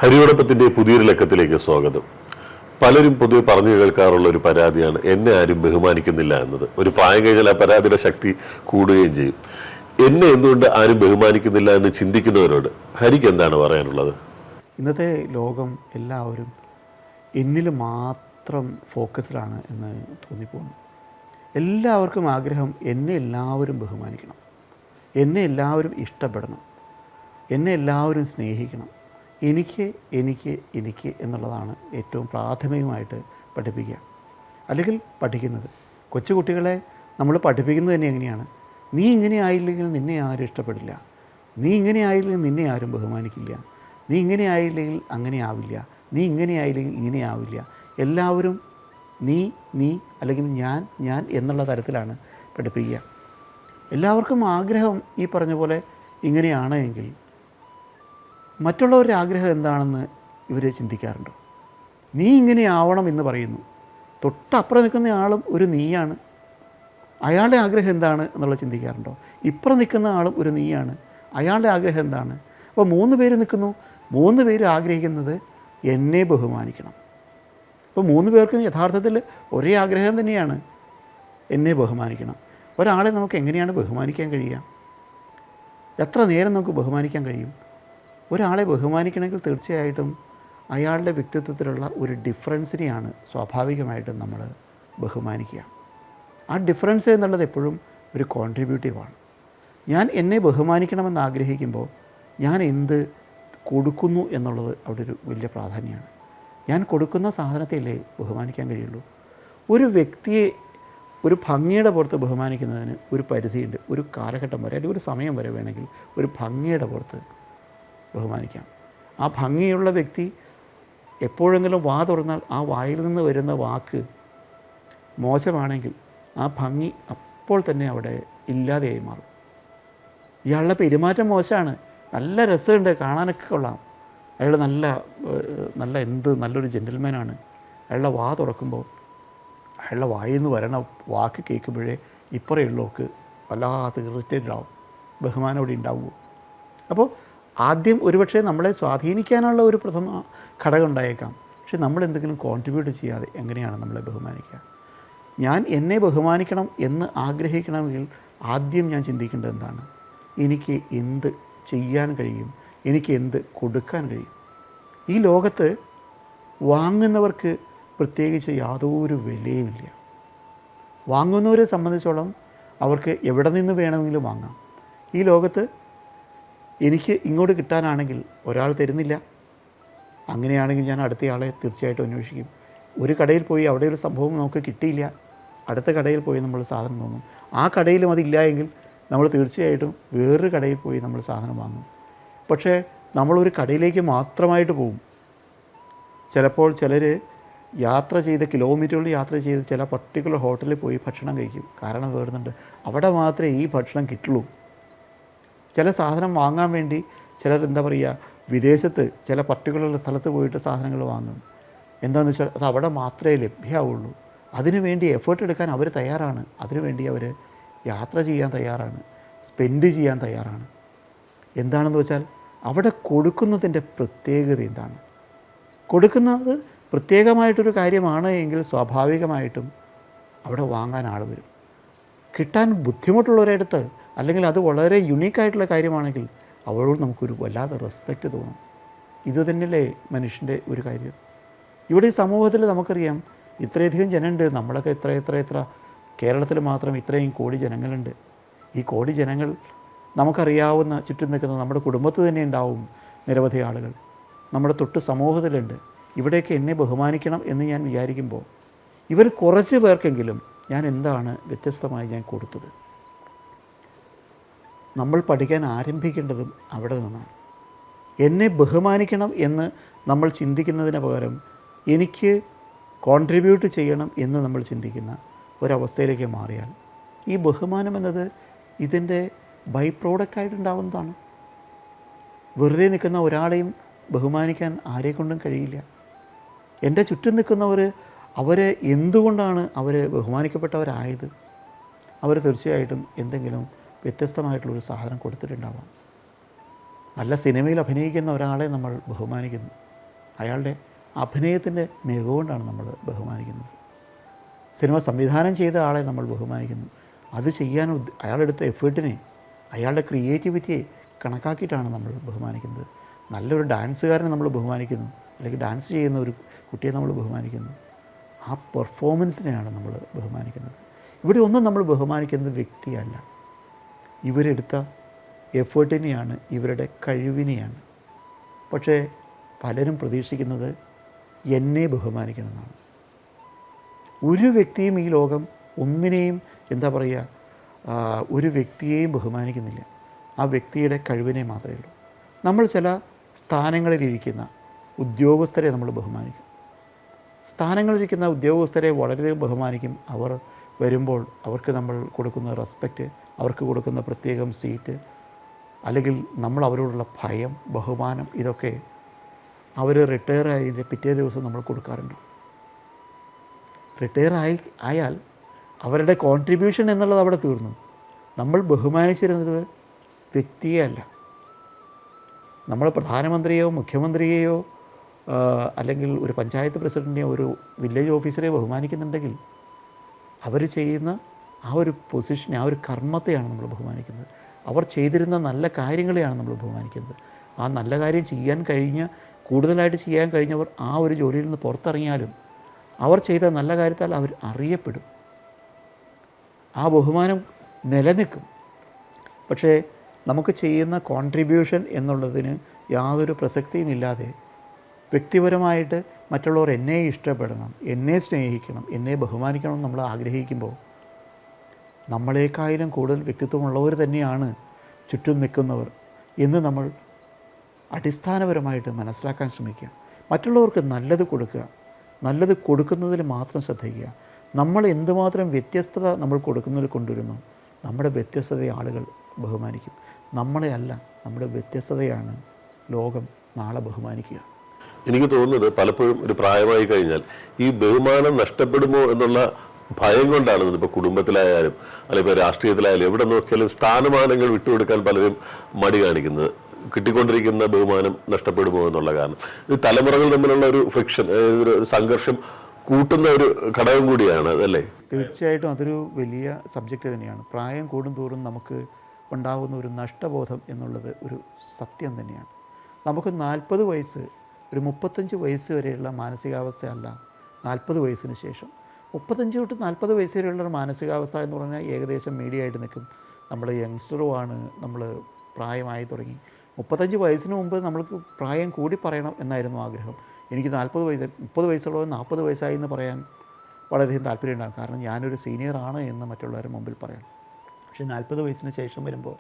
ഹരിയോടൊപ്പത്തിന്റെ പുതിയൊരു ലക്കത്തിലേക്ക് സ്വാഗതം. പലരും പൊതുവെ പറഞ്ഞു കേൾക്കാറുള്ള ഒരു പരാതിയാണ് എന്നെ ആരും ബഹുമാനിക്കുന്നില്ല എന്നത്. ഒരു പ്രായം കഴിഞ്ഞാൽ ആ പരാതിയുടെ ശക്തി കൂടുകയും ചെയ്യും. എന്നെ എന്തുകൊണ്ട് ആരും ബഹുമാനിക്കുന്നില്ല എന്ന് ചിന്തിക്കുന്നവരോട് ഹരിക്ക് എന്താണ് പറയാനുള്ളത്? ഇന്നത്തെ ലോകം എല്ലാവരും എന്നിൽ മാത്രം ഫോക്കസ്ഡാണ് എന്ന് തോന്നിപ്പോകുന്നു. എല്ലാവർക്കും ആഗ്രഹം എന്നെ എല്ലാവരും ബഹുമാനിക്കണം, എന്നെ എല്ലാവരും ഇഷ്ടപ്പെടണം, എന്നെ എല്ലാവരും സ്നേഹിക്കണം. എനിക്ക് എനിക്ക് എനിക്ക് എന്നുള്ളതാണ് ഏറ്റവും പ്രാഥമികമായിട്ട് പഠിപ്പിക്കുക, അല്ലെങ്കിൽ പഠിക്കുന്നത്. കൊച്ചുകുട്ടികളെ നമ്മൾ പഠിപ്പിക്കുന്നത് തന്നെ എങ്ങനെയാണ്? നീ ഇങ്ങനെ ആയില്ലെങ്കിൽ നിന്നെ ആരും ഇഷ്ടപ്പെടില്ല, നീ ഇങ്ങനെ ആയില്ലെങ്കിൽ നിന്നെ ആരും ബഹുമാനിക്കില്ല, നീ ഇങ്ങനെ ആയില്ലെങ്കിൽ അങ്ങനെ ആവില്ല, നീ ഇങ്ങനെ ആയില്ലെങ്കിൽ ഇങ്ങനെ ആവില്ല. എല്ലാവരും നീ നീ അല്ലെങ്കിൽ ഞാൻ ഞാൻ എന്നുള്ള തരത്തിലാണ് പഠിപ്പിക്കുക. എല്ലാവർക്കും ആഗ്രഹം ഈ പറഞ്ഞ പോലെ ഇങ്ങനെയാണ് എങ്കിൽ മറ്റുള്ളവരുടെ ആഗ്രഹം എന്താണെന്ന് ഇവർ ചിന്തിക്കാറുണ്ടോ? നീ ഇങ്ങനെ ആവണം എന്ന് പറയുന്നു. തൊട്ടപ്പുറം നിൽക്കുന്ന ആളും ഒരു നീയാണ്, അയാളുടെ ആഗ്രഹം എന്താണ് എന്നുള്ളത് ചിന്തിക്കാറുണ്ടോ? ഇപ്പുറം നിൽക്കുന്ന ആളും ഒരു നീയാണ്, അയാളുടെ ആഗ്രഹം എന്താണ്? അപ്പോൾ 3 പേര് നിൽക്കുന്നു, 3 പേര് ആഗ്രഹിക്കുന്നത് എന്നെ ബഹുമാനിക്കണം. അപ്പോൾ 3 പേർക്കും യഥാർത്ഥത്തിൽ ഒരേ ആഗ്രഹം തന്നെയാണ്, എന്നെ ബഹുമാനിക്കണം. ഒരാളെ നമുക്ക് എങ്ങനെയാണ് ബഹുമാനിക്കാൻ കഴിയുക? എത്ര നേരം നമുക്ക് ബഹുമാനിക്കാൻ കഴിയും? ഒരാളെ ബഹുമാനിക്കണമെങ്കിൽ തീർച്ചയായിട്ടും അയാളുടെ വ്യക്തിത്വത്തിലുള്ള ഒരു ഡിഫറൻസിനെയാണ് സ്വാഭാവികമായിട്ടും നമ്മൾ ബഹുമാനിക്കുക. ആ ഡിഫറൻസ് എന്നുള്ളത് എപ്പോഴും ഒരു കോൺട്രിബ്യൂട്ടീവാണ്. ഞാൻ എന്നെ ബഹുമാനിക്കണമെന്ന് ആഗ്രഹിക്കുമ്പോൾ ഞാൻ എന്ത് കൊടുക്കുന്നു എന്നുള്ളത് അവിടെ ഒരു വലിയ പ്രാധാന്യമാണ്. ഞാൻ കൊടുക്കുന്ന സാധനത്തെയല്ലേ ബഹുമാനിക്കാൻ കഴിയുള്ളൂ. ഒരു വ്യക്തിയെ ഒരു ഭംഗിയുടെ പുറത്ത് ബഹുമാനിക്കുന്നതിന് ഒരു പരിധിയുണ്ട്. ഒരു കാലഘട്ടം വരെ അല്ലെങ്കിൽ ഒരു സമയം വരെ വേണമെങ്കിൽ ഒരു ഭംഗിയുടെ പുറത്ത് ബഹുമാനിക്കാം. ആ ഭംഗിയുള്ള വ്യക്തി എപ്പോഴെങ്കിലും വാ തുറന്നാൽ ആ വായിൽ നിന്ന് വരുന്ന വാക്ക് മോശമാണെങ്കിൽ ആ ഭംഗി അപ്പോൾ തന്നെ അവിടെ ഇല്ലാതെയായി മാറും. ഇയാളുടെ പെരുമാറ്റം മോശമാണ്, നല്ല രസമുണ്ട്, കാണാനൊക്കെ കൊള്ളാം, അയാൾ നല്ലൊരു ജെൻറ്റിൽമാനാണ്, അയാളുടെ വാ തുറക്കുമ്പോൾ അയാളുടെ വായിൽ നിന്ന് വരണ വാക്ക് കേൾക്കുമ്പോഴേ ഇപ്പറയുള്ളവർക്ക് വല്ലാതെ ഇറിറ്റേറ്റഡ് ആവും, ബഹുമാനം അവിടെ ഉണ്ടാവുമോ? അപ്പോൾ ആദ്യം ഒരുപക്ഷെ നമ്മളെ സ്വാധീനിക്കാനുള്ള ഒരു പ്രഥമ ഘടകം ഉണ്ടായേക്കാം. പക്ഷെ നമ്മൾ എന്തെങ്കിലും കോൺട്രിബ്യൂട്ട് ചെയ്യാതെ എങ്ങനെയാണ് നമ്മളെ ബഹുമാനിക്കുക? ഞാൻ എന്നെ ബഹുമാനിക്കണം എന്ന് ആഗ്രഹിക്കണമെങ്കിൽ ആദ്യം ഞാൻ ചിന്തിക്കേണ്ടത് എന്താണ്? എനിക്ക് എന്ത് ചെയ്യാൻ കഴിയും, എനിക്ക് എന്ത് കൊടുക്കാൻ കഴിയും? ഈ ലോകത്ത് വാങ്ങുന്നവർക്ക് പ്രത്യേകിച്ച് യാതൊരു വിലയുമില്ല. വാങ്ങുന്നവരെ സംബന്ധിച്ചോളം അവർക്ക് എവിടെ നിന്ന് വേണമെങ്കിലും വാങ്ങാം. ഈ ലോകത്ത് എനിക്ക് ഇങ്ങോട്ട് കിട്ടാനാണെങ്കിൽ ഒരാൾ തരുന്നില്ല, അങ്ങനെയാണെങ്കിൽ ഞാൻ അടുത്തയാളെ തീർച്ചയായിട്ടും അന്വേഷിക്കും. ഒരു കടയിൽ പോയി അവിടെ ഒരു സംഭവം നമുക്ക് കിട്ടിയില്ല, അടുത്ത കടയിൽ പോയി നമ്മൾ സാധനം വാങ്ങും. ആ കടയിലും അതില്ല എങ്കിൽ നമ്മൾ തീർച്ചയായിട്ടും വേറൊരു കടയിൽ പോയി നമ്മൾ സാധനം വാങ്ങും. പക്ഷേ നമ്മളൊരു കടയിലേക്ക് മാത്രമായിട്ട് പോകും. ചിലപ്പോൾ ചിലർ യാത്ര ചെയ്ത് കിലോമീറ്ററുകൾ യാത്ര ചെയ്ത് ചില പർട്ടിക്കുലർ ഹോട്ടലിൽ പോയി ഭക്ഷണം കഴിക്കും. കാരണം വേറുന്നുണ്ട്, അവിടെ മാത്രമേ ഈ ഭക്ഷണം കിട്ടുള്ളൂ. ചില സാധനം വാങ്ങാൻ വേണ്ടി ചിലർ വിദേശത്ത് ചില പർട്ടിക്കുലർ സ്ഥലത്ത് പോയിട്ട് സാധനങ്ങൾ വാങ്ങും. എന്താണെന്ന് വെച്ചാൽ അത് അവിടെ മാത്രമേ ലഭ്യമാവുള്ളൂ. അതിനുവേണ്ടി എഫേർട്ട് എടുക്കാൻ അവർ തയ്യാറാണ്, അതിനുവേണ്ടി അവർ യാത്ര ചെയ്യാൻ തയ്യാറാണ്, സ്പെൻഡ് ചെയ്യാൻ തയ്യാറാണ്. എന്താണെന്ന് വെച്ചാൽ അവിടെ കൊടുക്കുന്നതിൻ്റെ പ്രത്യേകത എന്താണ്? കൊടുക്കുന്നത് പ്രത്യേകമായിട്ടൊരു കാര്യമാണ് എങ്കിൽ സ്വാഭാവികമായിട്ടും അവിടെ വാങ്ങാൻ ആൾ വരും. കിട്ടാൻ ബുദ്ധിമുട്ടുള്ളവരടുത്ത് അല്ലെങ്കിൽ അത് വളരെ യുണീക്കായിട്ടുള്ള കാര്യമാണെങ്കിൽ അവരോട് നമുക്കൊരു വല്ലാതെ റെസ്പെക്റ്റ് തോന്നും. ഇത് തന്നെയല്ലേ മനുഷ്യൻ്റെ ഒരു കാര്യം. ഇവിടെ ഈ സമൂഹത്തിൽ നമുക്കറിയാം ഇത്രയധികം ജനമുണ്ട്. നമ്മളൊക്കെ എത്ര കേരളത്തിൽ മാത്രം ഇത്രയും കോടി ജനങ്ങളുണ്ട്. ഈ കോടി ജനങ്ങൾ നമുക്കറിയാവുന്ന ചുറ്റും നിൽക്കുന്ന നമ്മുടെ കുടുംബത്തിൽ തന്നെ ഉണ്ടാവും നിരവധി ആളുകൾ, നമ്മുടെ തൊട്ട് സമൂഹത്തിലുണ്ട്. ഇവിടെയൊക്കെ എന്നെ ബഹുമാനിക്കണം എന്ന് ഞാൻ വിചാരിക്കുമ്പോൾ ഇവർ കുറച്ച് പേർക്കെങ്കിലും ഞാൻ എന്താണ് വ്യത്യസ്തമായി ഞാൻ കൊടുത്തത്? നമ്മൾ പഠിക്കാൻ ആരംഭിക്കേണ്ടതും അവിടെ നിന്നാണ്. എന്നെ ബഹുമാനിക്കണം എന്ന് നമ്മൾ ചിന്തിക്കുന്നതിന് പകരം എനിക്ക് കോൺട്രിബ്യൂട്ട് ചെയ്യണം എന്ന് നമ്മൾ ചിന്തിക്കുന്ന ഒരവസ്ഥയിലേക്ക് മാറിയാൽ ഈ ബഹുമാനം എന്നത് ഇതിൻ്റെ ബൈ പ്രോഡക്റ്റായിട്ടുണ്ടാവുന്നതാണ്. വെറുതെ നിൽക്കുന്ന ഒരാളെയും ബഹുമാനിക്കാൻ ആരെക്കൊണ്ടും കഴിയില്ല. എൻ്റെ ചുറ്റും നിൽക്കുന്നവർ അവരെ എന്തുകൊണ്ടാണ് അവർ ബഹുമാനിക്കപ്പെട്ടവരായത്? അവർ തീർച്ചയായിട്ടും എന്തെങ്കിലും വ്യത്യസ്തമായിട്ടുള്ളൊരു സാധനം കൊടുത്തിട്ടുണ്ടാവാം. നല്ല സിനിമയിൽ അഭിനയിക്കുന്ന ഒരാളെ നമ്മൾ ബഹുമാനിക്കുന്നു. അയാളുടെ അഭിനയത്തിൻ്റെ മികവുകൊണ്ടാണ് നമ്മൾ ബഹുമാനിക്കുന്നത്. സിനിമ സംവിധാനം ചെയ്ത ആളെ നമ്മൾ ബഹുമാനിക്കുന്നു. അത് ചെയ്യാൻ അയാളെടുത്ത എഫേർട്ടിനെ, അയാളുടെ ക്രിയേറ്റിവിറ്റിയെ കണക്കാക്കിയിട്ടാണ് നമ്മൾ ബഹുമാനിക്കുന്നത്. നല്ലൊരു ഡാൻസുകാരനെ നമ്മൾ ബഹുമാനിക്കുന്നു, അല്ലെങ്കിൽ ഡാൻസ് ചെയ്യുന്ന ഒരു കുട്ടിയെ നമ്മൾ ബഹുമാനിക്കുന്നു. ആ പെർഫോമൻസിനെയാണ് നമ്മൾ ബഹുമാനിക്കുന്നത്. ഇവിടെ ഒന്നും നമ്മൾ ബഹുമാനിക്കുന്നത് വ്യക്തിയല്ല, ഇവരെടുത്ത എഫേർട്ടിനെയാണ്, ഇവരുടെ കഴിവിനെയാണ്. പക്ഷേ പലരും പ്രതീക്ഷിക്കുന്നത് എന്നെ ബഹുമാനിക്കണമെന്നാണ്. ഒരു വ്യക്തിയും ഈ ലോകം ഒന്നിനെയും എന്താ പറയുക, ഒരു വ്യക്തിയെയും ബഹുമാനിക്കുന്നില്ല. ആ വ്യക്തിയുടെ കഴിവിനെ മാത്രമേ ഉള്ളൂ. നമ്മൾ ചില സ്ഥാനങ്ങളിലിരിക്കുന്ന ഉദ്യോഗസ്ഥരെ നമ്മൾ ബഹുമാനിക്കും. സ്ഥാനങ്ങളിലിരിക്കുന്ന ഉദ്യോഗസ്ഥരെ വളരെയധികം ബഹുമാനിക്കും. അവർ വരുമ്പോൾ അവർക്ക് നമ്മൾ കൊടുക്കുന്ന റെസ്പെക്റ്റ്, അവർക്ക് കൊടുക്കുന്ന പ്രത്യേകം സീറ്റ്, അല്ലെങ്കിൽ നമ്മൾ അവരോടുള്ള ഭയം, ബഹുമാനം, ഇതൊക്കെ അവർ റിട്ടയർ ആയതിൻ്റെ പിറ്റേ ദിവസം നമ്മൾ കൊടുക്കാറുണ്ട്. റിട്ടയർ ആയാൽ അവരുടെ കോൺട്രിബ്യൂഷൻ എന്നുള്ളത് അവിടെ തീർന്നു. നമ്മൾ ബഹുമാനിച്ചിരുന്നത് വ്യക്തിയെ അല്ല. നമ്മൾ പ്രധാനമന്ത്രിയെയോ മുഖ്യമന്ത്രിയെയോ അല്ലെങ്കിൽ ഒരു പഞ്ചായത്ത് പ്രസിഡൻറ്റിനെയോ ഒരു വില്ലേജ് ഓഫീസറെയോ ബഹുമാനിക്കുന്നുണ്ടെങ്കിൽ അവർ ചെയ്യുന്ന ആ ഒരു പൊസിഷനെ, ആ ഒരു കർമ്മത്തെയാണ് നമ്മൾ ബഹുമാനിക്കുന്നത്. അവർ ചെയ്തിരുന്ന നല്ല കാര്യങ്ങളെയാണ് നമ്മൾ ബഹുമാനിക്കുന്നത്. ആ നല്ല കാര്യം ചെയ്യാൻ കൂടുതലായിട്ട് ചെയ്യാൻ കഴിഞ്ഞവർ ആ ഒരു ജോലിയിൽ നിന്ന് പുറത്തിറങ്ങിയാലും അവർ ചെയ്ത നല്ല കാര്യത്താൽ അവർ അറിയപ്പെടും. ആ ബഹുമാനം നിലനിൽക്കും. പക്ഷേ നമുക്ക് ചെയ്യുന്ന കോൺട്രിബ്യൂഷൻ എന്നുള്ളതിന് യാതൊരു പ്രസക്തിയും ഇല്ലാതെ വ്യക്തിപരമായിട്ട് മറ്റുള്ളവർ എന്നെ ഇഷ്ടപ്പെടണം, എന്നെ സ്നേഹിക്കണം, എന്നെ ബഹുമാനിക്കണം എന്ന് നമ്മൾ ആഗ്രഹിക്കുമ്പോൾ നമ്മളെക്കാളും കൂടുതൽ വ്യക്തിത്വമുള്ളവർ തന്നെയാണ് ചുറ്റും നിൽക്കുന്നവർ എന്ന് നമ്മൾ അടിസ്ഥാനപരമായിട്ട് മനസ്സിലാക്കാൻ ശ്രമിക്കുക. മറ്റുള്ളവർക്ക് നല്ലത് കൊടുക്കുക, നല്ലത് കൊടുക്കുന്നതിൽ മാത്രം ശ്രദ്ധിക്കുക. നമ്മൾ എന്തുമാത്രം വ്യത്യസ്തത നമ്മൾ കൊടുക്കുന്നതിൽ കൊണ്ടുവരുന്നു, നമ്മുടെ വ്യത്യസ്തതയെ ആളുകൾ ബഹുമാനിക്കും. നമ്മളെ അല്ല, നമ്മുടെ വ്യത്യസ്തതയാണ് ലോകം നാളെ ബഹുമാനിക്കുക. എനിക്ക് തോന്നുന്നത് പലപ്പോഴും ഒരു പ്രായമായി കഴിഞ്ഞാൽ ഈ ബഹുമാനം നഷ്ടപ്പെടുമോ എന്നുള്ള ഭയം കൊണ്ടാണ് ഇപ്പോൾ കുടുംബത്തിലായാലും അല്ലെങ്കിൽ ഇപ്പോൾ രാഷ്ട്രീയത്തിലായാലും എവിടെ നോക്കിയാലും സ്ഥാനമാനങ്ങൾ വിട്ടുകൊടുക്കാൻ പലരും മടി കാണിക്കുന്നത്. കിട്ടിക്കൊണ്ടിരിക്കുന്ന ബഹുമാനം നഷ്ടപ്പെടുമോ എന്നുള്ള കാരണം ഇത് തലമുറകൾ തമ്മിലുള്ള ഒരു ഫ്രിക്ഷൻ, ഒരു സംഘർഷം കൂട്ടുന്ന ഒരു ഘടകം കൂടിയാണ് അതല്ലേ? തീർച്ചയായിട്ടും അതൊരു വലിയ സബ്ജക്റ്റ് തന്നെയാണ്. പ്രായം കൂടുന്തോറും നമുക്ക് ഉണ്ടാകുന്ന ഒരു നഷ്ടബോധം എന്നുള്ളത് ഒരു സത്യം തന്നെയാണ്. നമുക്ക് 40 വയസ്സ്, ഒരു 35 വയസ്സ് വരെയുള്ള മാനസികാവസ്ഥയല്ല 40 വയസ്സിന് ശേഷം. 35 തൊട്ട് 40 വയസ്സ് വരെയുള്ള മാനസികാവസ്ഥ എന്ന് പറഞ്ഞാൽ ഏകദേശം മീഡിയമായിട്ട് നിൽക്കും. നമ്മൾ യങ്സ്റ്ററുമാണ്, നമ്മൾ പ്രായമായി തുടങ്ങി. 35 വയസ്സിന് മുമ്പ് നമ്മൾക്ക് പ്രായം കൂടി പറയണം എന്നായിരുന്നു ആഗ്രഹം. എനിക്ക് 40 വയസ്സ്, 30 വയസ്സുള്ളവർ 40 വയസ്സായി എന്ന് പറയാൻ വളരെയധികം താല്പര്യം ഉണ്ടാകും. കാരണം ഞാനൊരു സീനിയറാണ് എന്ന് മറ്റുള്ളവരുടെ മുമ്പിൽ പറയണം. പക്ഷേ 40 വയസ്സിന് ശേഷം വരുമ്പോൾ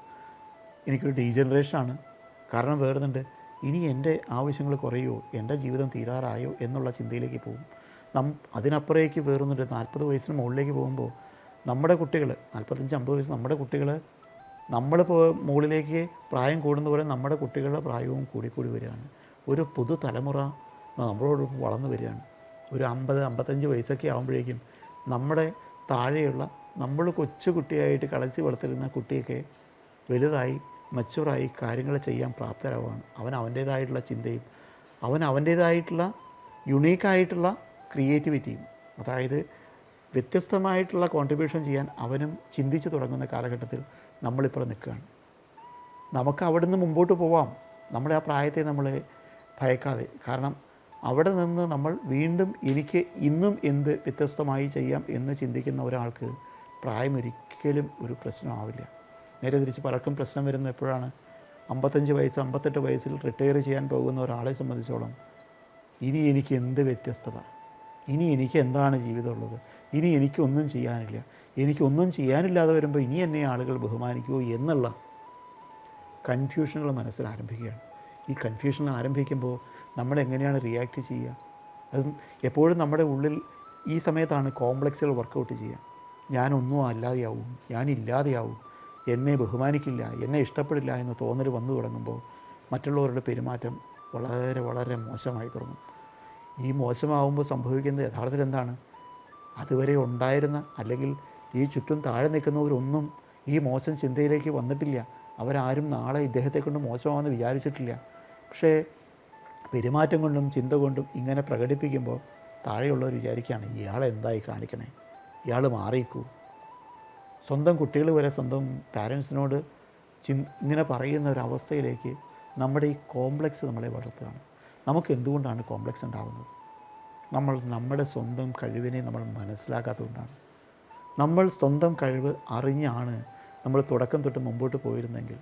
എനിക്കൊരു ഡീജനറേഷനാണ്. കാരണം വേറുന്നുണ്ട്, ഇനി എൻ്റെ ആവശ്യങ്ങൾ കുറയുമോ, എൻ്റെ ജീവിതം തീരാറായോ എന്നുള്ള ചിന്തയിലേക്ക് പോകും. അതിനപ്പുറേക്ക് വേറുന്നുണ്ട്. 40 വയസ്സിന് മുകളിലേക്ക് പോകുമ്പോൾ നമ്മുടെ കുട്ടികൾ, 45-50 വയസ്സ് നമ്മുടെ കുട്ടികൾ, നമ്മളിപ്പോൾ മുകളിലേക്ക് പ്രായം കൂടുന്ന പോലെ നമ്മുടെ കുട്ടികളുടെ പ്രായവും കൂടിക്കൂടി വരികയാണ്. ഒരു പുതുതലമുറ നമ്മളോട് വളർന്നു വരികയാണ്. ഒരു 50-55 വയസ്സൊക്കെ ആകുമ്പോഴേക്കും നമ്മുടെ താഴെയുള്ള നമ്മൾ കൊച്ചു കുട്ടിയായിട്ട് കളിച്ച് വളർത്തിരുന്ന കുട്ടിയൊക്കെ വലുതായി മച്ചുറായി കാര്യങ്ങൾ ചെയ്യാൻ പ്രാപ്തരാവുകയാണ്. അവൻ അവൻ്റേതായിട്ടുള്ള ചിന്തയും അവൻ്റേതായിട്ടുള്ള യുണീക്കായിട്ടുള്ള ക്രിയേറ്റിവിറ്റിയും, അതായത് വ്യത്യസ്തമായിട്ടുള്ള കോൺട്രിബ്യൂഷൻ ചെയ്യാൻ അവനും ചിന്തിച്ച് തുടങ്ങുന്ന കാലഘട്ടത്തിൽ നമ്മളിപ്പോൾ നിൽക്കുകയാണ്. നമുക്ക് അവിടെ നിന്ന് മുമ്പോട്ട് പോവാം, നമ്മുടെ ആ പ്രായത്തെ നമ്മൾ ഭയക്കാതെ. കാരണം അവിടെ നിന്ന് നമ്മൾ വീണ്ടും എനിക്ക് ഇന്നും എന്ത് വ്യത്യസ്തമായി ചെയ്യാം എന്ന് ചിന്തിക്കുന്ന ഒരാൾക്ക് പ്രായം ഒരിക്കലും ഒരു പ്രശ്നമാവില്ല. നേരെ തിരിച്ച് പലർക്കും പ്രശ്നം വരുന്നത് എപ്പോഴാണ്? 55 വയസ്സ് 58 വയസ്സിൽ റിട്ടയർ ചെയ്യാൻ പോകുന്ന ഒരാളെ സംബന്ധിച്ചോളം ഇനി എനിക്ക് എന്ത് വ്യത്യസ്തത, ഇനി എനിക്ക് എന്താണ് ജീവിതമുള്ളത്, ഇനി എനിക്കൊന്നും ചെയ്യാനില്ല, എനിക്കൊന്നും ചെയ്യാനില്ലാതെ വരുമ്പോൾ ഇനി എന്നെ ആളുകൾ ബഹുമാനിക്കുമോ എന്നുള്ള കൺഫ്യൂഷനുകൾ മനസ്സിൽ ആരംഭിക്കുകയാണ്. ഈ കൺഫ്യൂഷൻ ആരംഭിക്കുമ്പോൾ നമ്മളെങ്ങനെയാണ് റിയാക്ട് ചെയ്യുക? അത് എപ്പോഴും നമ്മുടെ ഉള്ളിൽ ഈ സമയത്താണ് കോംപ്ലക്സുകൾ വർക്കൗട്ട് ചെയ്യുക. ഞാനൊന്നും അല്ലാതെയാവും, ഞാനില്ലാതെയാവും, എന്നെ ബഹുമാനിക്കില്ല, എന്നെ ഇഷ്ടപ്പെടില്ല എന്ന് തോന്നൽ വന്നു തുടങ്ങുമ്പോൾ മറ്റുള്ളവരുടെ പെരുമാറ്റം വളരെ വളരെ മോശമായി തുടങ്ങും. ഈ മോശമാവുമ്പോൾ സംഭവിക്കുന്നത് യഥാർത്ഥത്തിൽ എന്താണ്? അതുവരെ ഉണ്ടായിരുന്ന അല്ലെങ്കിൽ ഈ ചുറ്റും താഴെ നിൽക്കുന്നവരൊന്നും ഈ മോശം ചിന്തയിലേക്ക് വന്നിട്ടില്ല. അവരാരും നാളെ ഇദ്ദേഹത്തെ കൊണ്ട് മോശമാണെന്ന് വിചാരിച്ചിട്ടില്ല. പക്ഷേ പെരുമാറ്റം കൊണ്ടും ചിന്ത കൊണ്ടും ഇങ്ങനെ പ്രകടിപ്പിക്കുമ്പോൾ താഴെയുള്ളവർ വിചാരിക്കുകയാണ് ഇയാളെന്തായി കാണിക്കണേ, ഇയാൾ മാറിക്കൂ. സ്വന്തം കുട്ടികൾ വരെ സ്വന്തം പാരൻസിനോട് ഇങ്ങനെ പറയുന്ന ഒരവസ്ഥയിലേക്ക് നമ്മുടെ ഈ കോംപ്ലക്സ് നമ്മളെ വളർത്തുകയാണ്. നമുക്ക് എന്തുകൊണ്ടാണ് കോംപ്ലക്സ് ഉണ്ടാകുന്നത്? നമ്മുടെ സ്വന്തം കഴിവിനെ നമ്മൾ മനസ്സിലാക്കാത്തതുകൊണ്ടാണ്. നമ്മൾ സ്വന്തം കഴിവ് അറിഞ്ഞാണ് നമ്മൾ തുടക്കം തൊട്ട് മുമ്പോട്ട് പോയിരുന്നെങ്കിൽ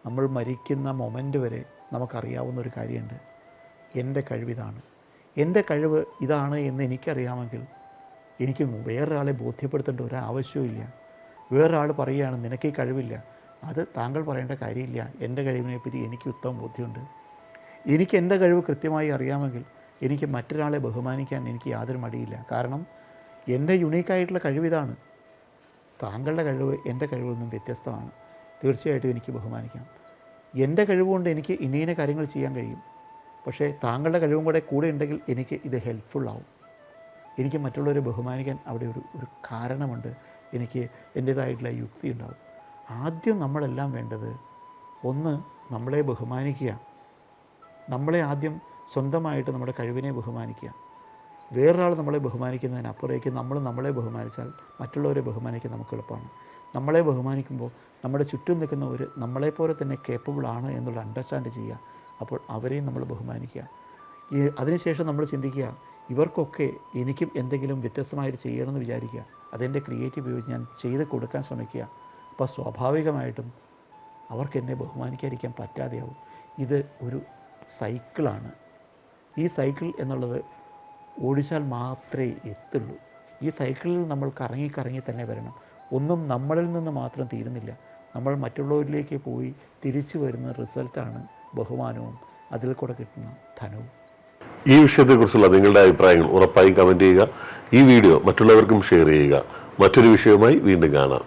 നമ്മൾ മരിക്കുന്ന മൊമെൻ്റ് വരെ നമുക്കറിയാവുന്ന ഒരു കാര്യമുണ്ട്, എൻ്റെ കഴിവിതാണ്, എൻ്റെ കഴിവ് ഇതാണ് എന്ന് എനിക്കറിയാമെങ്കിൽ എനിക്ക് വേറൊരാളെ ബോധ്യപ്പെടുത്തേണ്ട ഒരാവശ്യവുമില്ല. വേറൊരാൾ പറയുകയാണ് നിനക്ക് ഈ കഴിവില്ല, അത് താങ്കൾ പറയേണ്ട കാര്യമില്ല, എൻ്റെ കഴിവിനെപ്പറ്റി എനിക്ക് ഉത്തമ ബോധ്യമുണ്ട്. എനിക്ക് എൻ്റെ കഴിവ് കൃത്യമായി അറിയാമെങ്കിൽ എനിക്ക് മറ്റൊരാളെ ബഹുമാനിക്കാൻ എനിക്ക് യാതൊരു മടിയില്ല. കാരണം എൻ്റെ യുണീക്കായിട്ടുള്ള കഴിവിതാണ്. താങ്കളുടെ കഴിവ് എൻ്റെ കഴിവിൽ നിന്നും വ്യത്യസ്തമാണ്. തീർച്ചയായിട്ടും എനിക്ക് ബഹുമാനിക്കാം. എൻ്റെ കഴിവുകൊണ്ട് എനിക്ക് ഇന്ന കാര്യങ്ങൾ ചെയ്യാൻ കഴിയും. പക്ഷേ താങ്കളുടെ കഴിവും കൂടെ ഉണ്ടെങ്കിൽ എനിക്ക് ഇത് ഹെൽപ്ഫുള്ളാവും. എനിക്ക് മറ്റുള്ളവരെ ബഹുമാനിക്കാൻ അവിടെ ഒരു കാരണമുണ്ട്, എനിക്ക് എൻ്റേതായിട്ടുള്ള യുക്തി ഉണ്ടാവും. ആദ്യം നമ്മളെല്ലാം വേണ്ടത് ഒന്ന് നമ്മളെ ബഹുമാനിക്കുക. നമ്മളെ ആദ്യം സ്വന്തമായിട്ട് നമ്മുടെ കഴിവിനെ ബഹുമാനിക്കുക. വേറൊരാൾ നമ്മളെ ബഹുമാനിക്കുന്നതിനപ്പുറേക്ക് നമ്മളെ ബഹുമാനിച്ചാൽ മറ്റുള്ളവരെ ബഹുമാനിക്കാൻ നമുക്ക് എളുപ്പമാണ്. നമ്മളെ ബഹുമാനിക്കുമ്പോൾ നമ്മുടെ ചുറ്റും നിൽക്കുന്നവർ നമ്മളെപ്പോലെ തന്നെ കേപ്പബിളാണ് എന്നുള്ള അണ്ടർസ്റ്റാൻഡ് ചെയ്യുക. അപ്പോൾ അവരെയും നമ്മൾ ബഹുമാനിക്കുക. അതിനുശേഷം നമ്മൾ ചിന്തിക്കുക, ഇവർക്കൊക്കെ എനിക്കും എന്തെങ്കിലും വ്യത്യസ്തമായിട്ട് ചെയ്യണമെന്ന് വിചാരിക്കുക. അതെൻ്റെ ക്രിയേറ്റീവ് ഉപയോഗിച്ച് ഞാൻ ചെയ്ത് കൊടുക്കാൻ ശ്രമിക്കുക. അപ്പോൾ സ്വാഭാവികമായിട്ടും അവർക്ക് എന്നെ ബഹുമാനിക്കാതിരിക്കാൻ പറ്റാതെയാവും. ഇത് ഒരു സൈക്കിളാണ്. ഈ സൈക്കിൾ എന്നുള്ളത് ഓടിച്ചാൽ മാത്രമേ എത്തുള്ളൂ. ഈ സൈക്കിളിൽ നമ്മൾ കറങ്ങി തന്നെ വരണം. ഒന്നും നമ്മളിൽ നിന്ന് മാത്രം തീരുന്നില്ല. നമ്മൾ മറ്റുള്ളവരിലേക്ക് പോയി തിരിച്ചു വരുന്ന റിസൾട്ടാണ് ബഹുമാനവും അതിൽ കൂടെ കിട്ടുന്ന ധനവും. ഈ വിഷയത്തെക്കുറിച്ചുള്ള നിങ്ങളുടെ അഭിപ്രായങ്ങൾ ഉറപ്പായും കമൻറ്റ് ചെയ്യുക. ഈ വീഡിയോ മറ്റുള്ളവർക്കും ഷെയർ ചെയ്യുക. മറ്റൊരു വിഷയവുമായി വീണ്ടും കാണാം.